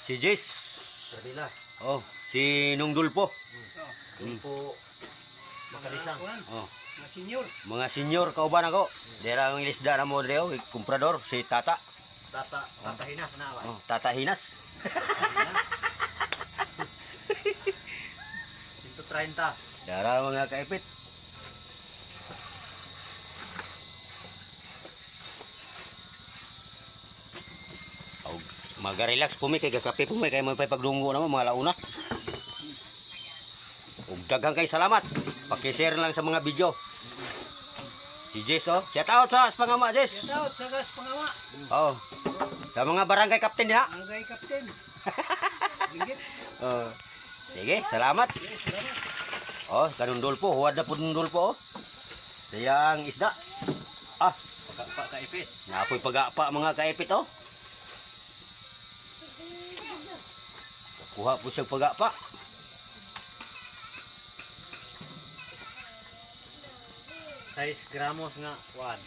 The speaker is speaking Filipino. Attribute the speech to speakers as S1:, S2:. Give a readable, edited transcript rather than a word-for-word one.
S1: Si Jess.
S2: Sabila.
S1: Oh, si Nung Dulpo.
S2: Po. Makarisang.
S1: Oh,
S3: Mga senior.
S1: mga senior kauban ako. Dira ang ilisda na mo dito, kumprador si Tata.
S2: Tata Hinas na ba?
S1: Oh, Tata Hinas.
S2: 130.
S1: Dara mga kaipit. Oh, maga-relax pumi kay kakape pumi kay may pagdunggo na mo mga launa. Ug daghang kay salamat. Paki-share lang sa mga video. Si Jess oh. Shout out sa Pangama Jess.
S3: Shout out sa gas pangama.
S1: Oh. Sa mga barangay captain diha.
S3: Ang gay kapten. Ringgit.
S1: Oh. Sige, salamat. Oh, kanun dulpo, huwad na pud dulpo oh. Sayang isda. Ah,
S2: Kaipit.
S1: napoy pagapa mga kaipit oh. Kuha po siyang pagapa.
S2: 6 gramos nga. 1.